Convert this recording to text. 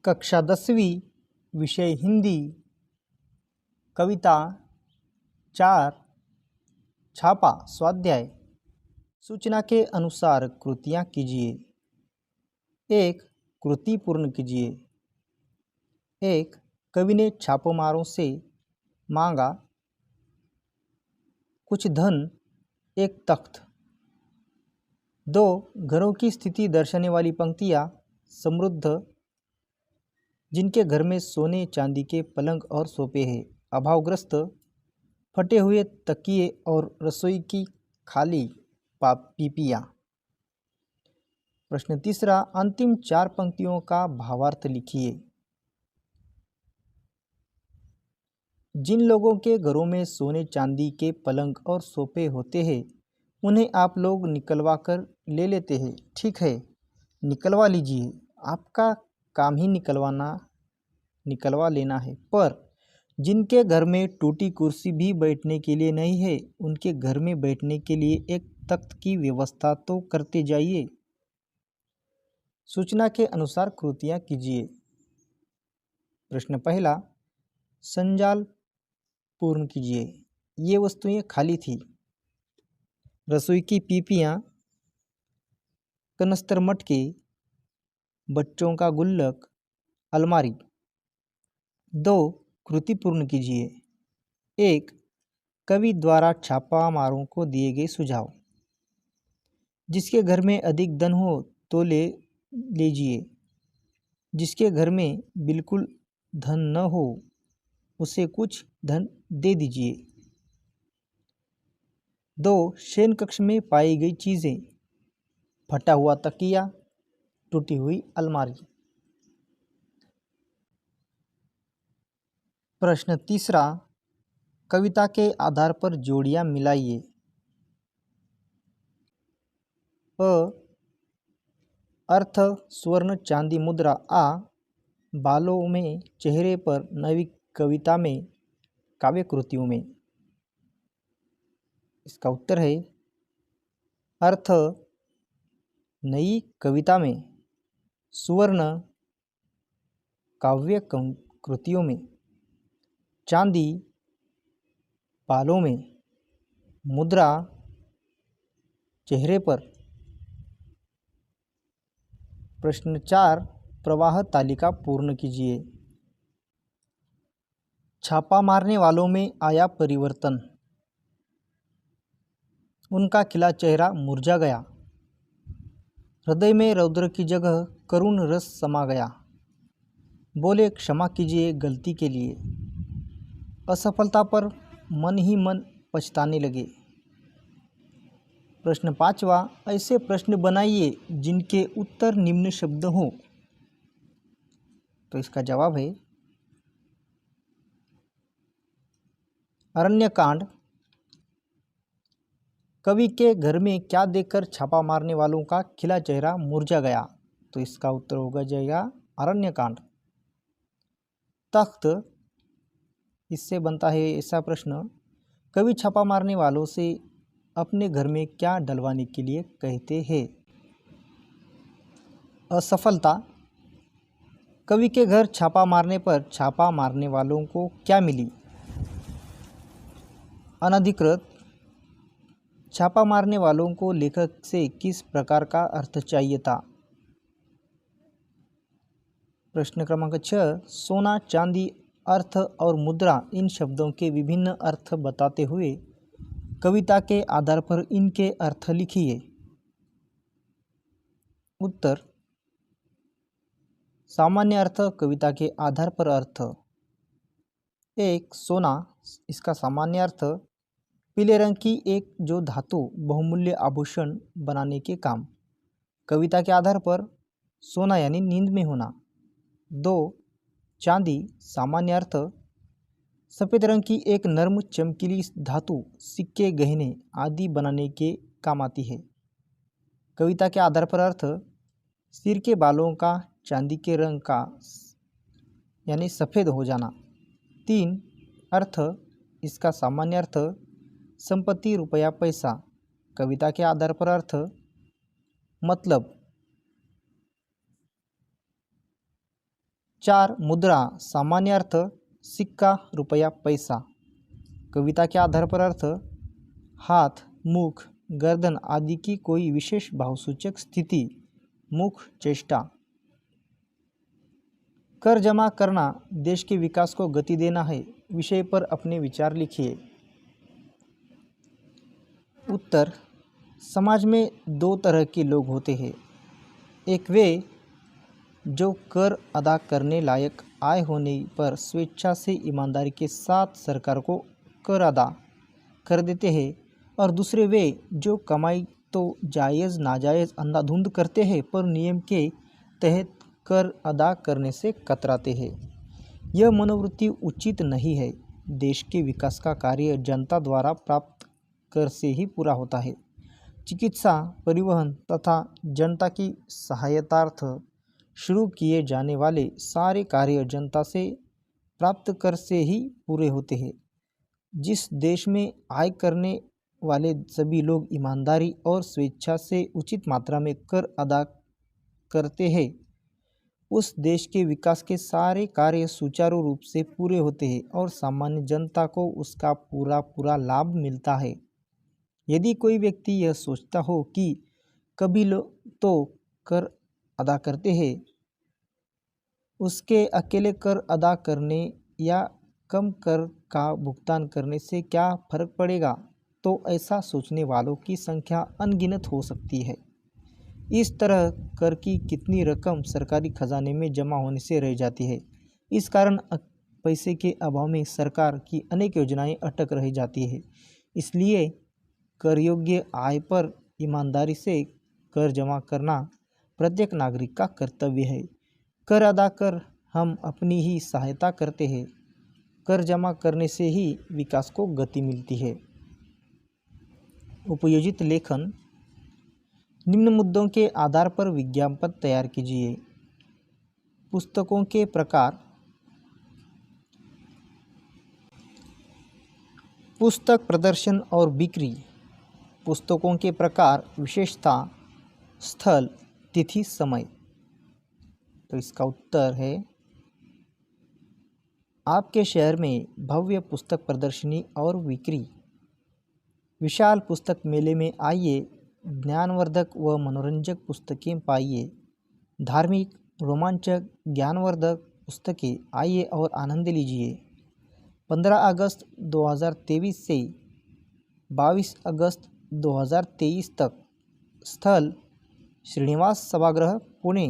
कक्षा 10वीं, विषय हिंदी, कविता 4, छापा स्वाध्याय। सूचना के अनुसार कृतियाँ कीजिए। 1. कृति पूर्ण कीजिए। 1. कवि ने छापामारों से मांगा कुछ धन, एक तख्त। 2. घरों की स्थिति दर्शाने वाली पंक्तियाँ। समृद्ध, जिनके घर में सोने चांदी के पलंग और सोफे हैं। अभावग्रस्त, फटे हुए तकिए और रसोई की खाली पीपियाँ। प्रश्न 3, अंतिम 4 पंक्तियों का भावार्थ लिखिए। जिन लोगों के घरों में सोने चांदी के पलंग और सोफे होते हैं, उन्हें आप लोग निकलवा कर ले लेते हैं। ठीक है, निकलवा लीजिए, आपका काम ही निकलवा लेना है। पर जिनके घर में टूटी कुर्सी भी बैठने के लिए नहीं है, उनके घर में बैठने के लिए एक तख्त की व्यवस्था तो करते जाइए। सूचना के अनुसार कृतियाँ कीजिए। प्रश्न 1, संजाल पूर्ण कीजिए। ये वस्तुएं खाली थी। रसोई की पीपियाँ, कनस्तर मटके, बच्चों का गुल्लक, अलमारी। 2. कृति पूर्ण कीजिए। 1. कवि द्वारा छापामारों को दिए गए सुझाव। जिसके घर में अधिक धन हो तो ले लीजिए। जिसके घर में बिल्कुल धन न हो, उसे कुछ धन दे दीजिए। 2. शयन कक्ष में पाई गई चीज़ें। फटा हुआ तकिया, टूटी हुई अलमारी। प्रश्न 3, कविता के आधार पर जोड़ियां मिलाइए। अ, अर्थ स्वर्ण चांदी मुद्रा। आ, बालों में चेहरे पर नवी कविता में काव्य कृतियों में। इसका उत्तर है अर्थ नई कविता में, सुवर्ण काव्य कृतियों में, चांदी बालों में, मुद्रा चेहरे पर। प्रश्न 4, प्रवाह तालिका पूर्ण कीजिए। छापा मारने वालों में आया परिवर्तन। उनका खिला चेहरा मुरझा गया। हृदय में रौद्र की जगह करुण रस समा गया। बोले क्षमा कीजिए गलती के लिए। असफलता पर मन ही मन पछताने लगे। प्रश्न 5, ऐसे प्रश्न बनाइए जिनके उत्तर निम्न शब्द हों। तो इसका जवाब है अरण्यकांड। कवि के घर में क्या देखकर छापा मारने वालों का खिला चेहरा मुरझा गया। तो इसका उत्तर होगा जाएगा अरण्यकांड। तख्त, इससे बनता है ऐसा प्रश्न, कवि छापा मारने वालों से अपने घर में क्या डलवाने के लिए कहते हैं। असफलता, कवि के घर छापा मारने पर छापा मारने वालों को क्या मिली। अनधिकृत, छापा मारने वालों को लेखक से किस प्रकार का अर्थ चाहिए था। प्रश्न क्रमांक 6, सोना चांदी अर्थ और मुद्रा इन शब्दों के विभिन्न अर्थ बताते हुए कविता के आधार पर इनके अर्थ लिखिए। उत्तर, सामान्य अर्थ कविता के आधार पर अर्थ। 1. सोना, इसका सामान्य अर्थ पीले रंग की एक जो धातु बहुमूल्य आभूषण बनाने के काम। कविता के आधार पर सोना यानी नींद में होना। 2. चांदी, सामान्य अर्थ सफ़ेद रंग की एक नर्म चमकीली धातु सिक्के गहने आदि बनाने के काम आती है। कविता के आधार पर अर्थ सिर के बालों का चांदी के रंग का यानी सफ़ेद हो जाना। 3. अर्थ, इसका सामान्य अर्थ संपत्ति रुपया पैसा। कविता के आधार पर अर्थ मतलब। 4 मुद्रा सामान्य अर्थ सिक्का, रुपया, पैसा। कविता के आधार पर अर्थ हाथ, मुख, गर्दन आदि की कोई विशेष भावसूचक स्थिति, मुख, चेष्टा। कर जमा करना देश के विकास को गति देना है विषय पर अपने विचार लिखिए। उत्तर, समाज में 2 तरह के लोग होते हैं। एक वे जो कर अदा करने लायक आय होने पर स्वेच्छा से ईमानदारी के साथ सरकार को कर अदा कर देते हैं, और दूसरे वे जो कमाई तो जायज़ नाजायज़ अंधाधुंध करते हैं पर नियम के तहत कर अदा करने से कतराते हैं। यह मनोवृत्ति उचित नहीं है। देश के विकास का कार्य जनता द्वारा प्राप्त कर से ही पूरा होता है। चिकित्सा, परिवहन तथा जनता की सहायतार्थ शुरू किए जाने वाले सारे कार्य जनता से प्राप्त कर से ही पूरे होते हैं। जिस देश में आय करने वाले सभी लोग ईमानदारी और स्वेच्छा से उचित मात्रा में कर अदा करते हैं, उस देश के विकास के सारे कार्य सुचारू रूप से पूरे होते हैं और सामान्य जनता को उसका पूरा लाभ मिलता है। यदि कोई व्यक्ति यह सोचता हो कि कभी लोग तो कर अदा करते हैं, उसके अकेले कर अदा करने या कम कर का भुगतान करने से क्या फर्क पड़ेगा, तो ऐसा सोचने वालों की संख्या अनगिनत हो सकती है। इस तरह कर की कितनी रकम सरकारी खजाने में जमा होने से रह जाती है। इस कारण पैसे के अभाव में सरकार की अनेक योजनाएं अटक रह जाती है। इसलिए कर योग्य आय पर ईमानदारी से कर जमा करना प्रत्येक नागरिक का कर्तव्य है। कर अदा कर हम अपनी ही सहायता करते हैं। कर जमा करने से ही विकास को गति मिलती है। उपयोजित लेखन, निम्न मुद्दों के आधार पर विज्ञापन तैयार कीजिए। पुस्तकों के प्रकार, पुस्तक प्रदर्शन और बिक्री। पुस्तकों के प्रकार, विशेषता, स्थल, तिथि, समय। तो इसका उत्तर है आपके शहर में भव्य पुस्तक प्रदर्शनी और बिक्री। विशाल पुस्तक मेले में आइए, ज्ञानवर्धक व मनोरंजक पुस्तकें पाइए। धार्मिक, रोमांचक, ज्ञानवर्धक पुस्तकें आइए और आनंद लीजिए। 15 अगस्त 2023 से 22 अगस्त 2023 तक। स्थल, श्रीनिवास सभागृह, पुणे।